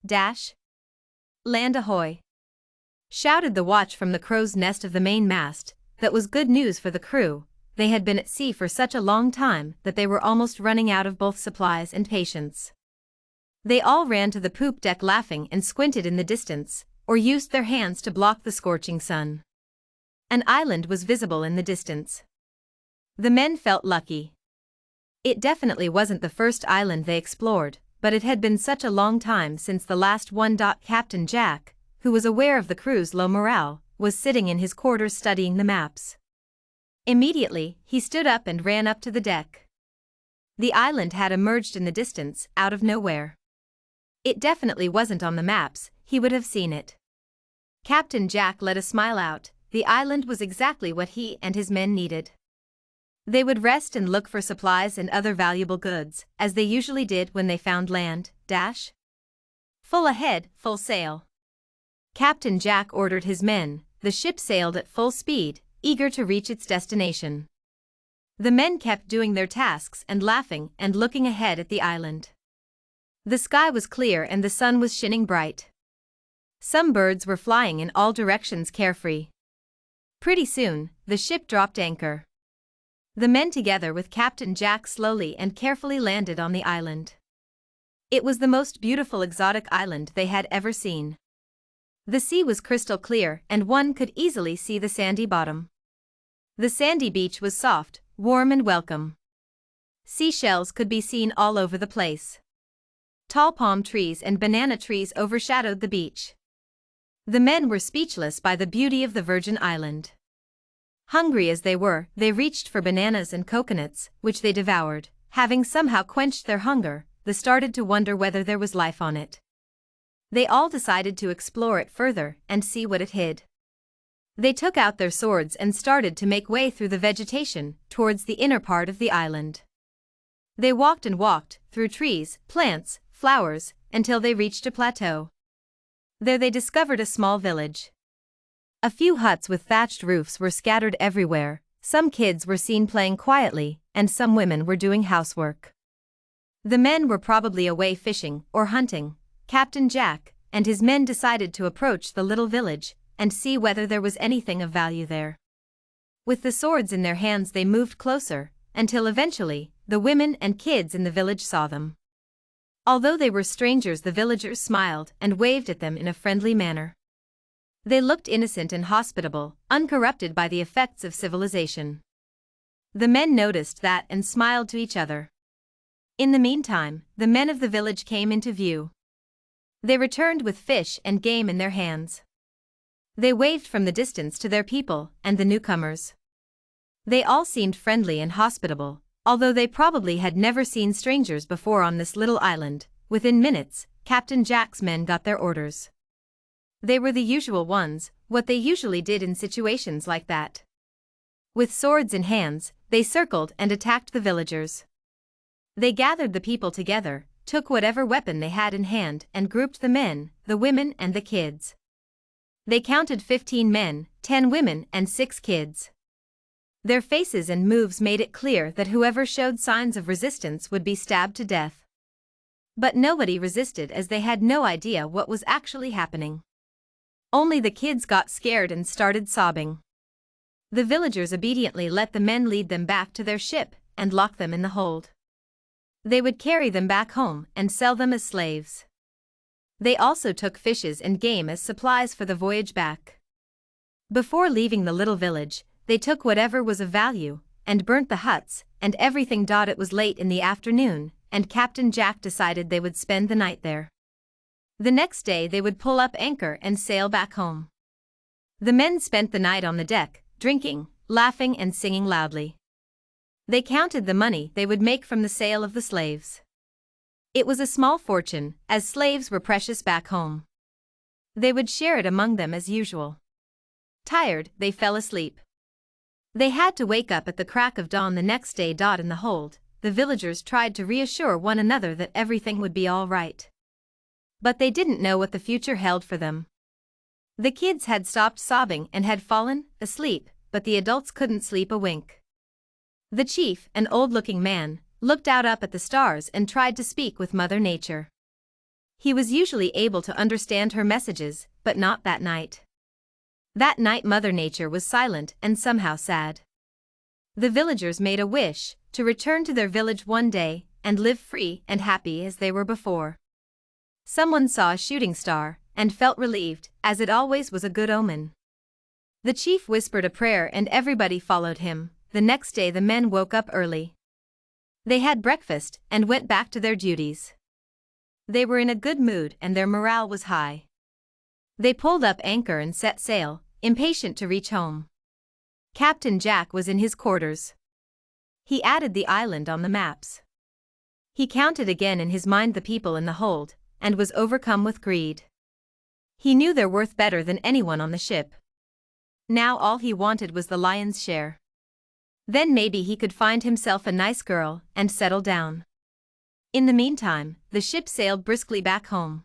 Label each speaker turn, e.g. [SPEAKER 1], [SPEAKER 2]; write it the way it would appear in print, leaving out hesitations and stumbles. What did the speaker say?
[SPEAKER 1] Dash. Land ahoy! Shouted the watch from the crow's nest of the main mast. That was good news for the crew. They had been at sea for such a long time that they were almost running out of both supplies and patience. They all ran to the poop deck laughing and squinted in the distance, or used their hands to block the scorching sun. An island was visible in the distance. The men felt lucky. It definitely wasn't the first island they explored, but it had been such a long time since the last one. Captain Jack, who was aware of the crew's low morale, was sitting in his quarters studying the maps. Immediately, he stood up and ran up to the deck. The island had emerged in the distance, out of nowhere. It definitely wasn't on the maps, he would have seen it. Captain Jack let a smile out. The island was exactly what he and his men needed. They would rest and look for supplies and other valuable goods, as they usually did when they found land. Dash. Full ahead, full sail. Captain Jack ordered his men. The ship sailed at full speed, eager to reach its destination. The men kept doing their tasks and laughing and looking ahead at the island. The sky was clear and the sun was shining bright. Some birds were flying in all directions carefree. Pretty soon, the ship dropped anchor. The men together with Captain Jack slowly and carefully landed on the island. It was the most beautiful exotic island they had ever seen. The sea was crystal clear and one could easily see the sandy bottom. The sandy beach was soft, warm and welcome. Seashells could be seen all over the place. Tall palm trees and banana trees overshadowed the beach. The men were speechless by the beauty of the Virgin Island. Hungry as they were, they reached for bananas and coconuts, which they devoured. Having somehow quenched their hunger, they started to wonder whether there was life on it. They all decided to explore it further and see what it hid. They took out their swords and started to make way through the vegetation towards the inner part of the island. They walked and walked through trees, plants, flowers, until they reached a plateau. There they discovered a small village. A few huts with thatched roofs were scattered everywhere. Some kids were seen playing quietly, and some women were doing housework. The men were probably away fishing or hunting. Captain Jack and his men decided to approach the little village and see whether there was anything of value there. With the swords in their hands they moved closer, until eventually, the women and kids in the village saw them. Although they were strangers, the villagers smiled and waved at them in a friendly manner. They looked innocent and hospitable, uncorrupted by the effects of civilization. The men noticed that and smiled to each other. In the meantime, the men of the village came into view. They returned with fish and game in their hands. They waved from the distance to their people and the newcomers. They all seemed friendly and hospitable, although they probably had never seen strangers before on this little island. Within minutes, Captain Jack's men got their orders. They were the usual ones, what they usually did in situations like that. With swords in hands, they circled and attacked the villagers. They gathered the people together, took whatever weapon they had in hand and grouped the men, the women and the kids. They counted 15 men, 10 women and 6 kids. Their faces and moves made it clear that whoever showed signs of resistance would be stabbed to death. But nobody resisted as they had no idea what was actually happening. Only the kids got scared and started sobbing. The villagers obediently let the men lead them back to their ship and lock them in the hold. They would carry them back home and sell them as slaves. They also took fishes and game as supplies for the voyage back. Before leaving the little village, they took whatever was of value and burnt the huts and everything. It was late in the afternoon, and Captain Jack decided they would spend the night there. The next day they would pull up anchor and sail back home. The men spent the night on the deck, drinking, laughing and singing loudly. They counted the money they would make from the sale of the slaves. It was a small fortune, as slaves were precious back home. They would share it among them as usual. Tired, they fell asleep. They had to wake up at the crack of dawn the next day. In the hold, the villagers tried to reassure one another that everything would be all right. But they didn't know what the future held for them. The kids had stopped sobbing and had fallen asleep, but the adults couldn't sleep a wink. The chief, an old-looking man, looked out up at the stars and tried to speak with Mother Nature. He was usually able to understand her messages, but not that night. That night Mother Nature was silent and somehow sad. The villagers made a wish to return to their village one day and live free and happy as they were before. Someone saw a shooting star and felt relieved, as it always was a good omen. The chief whispered a prayer and everybody followed him. The next day the men woke up early. They had breakfast and went back to their duties. They were in a good mood and their morale was high. They pulled up anchor and set sail, impatient to reach home. Captain Jack was in his quarters. He added the island on the maps. He counted again in his mind the people in the hold, and was overcome with greed. He knew their worth better than anyone on the ship. Now all he wanted was the lion's share. Then maybe he could find himself a nice girl and settle down. In the meantime, the ship sailed briskly back home.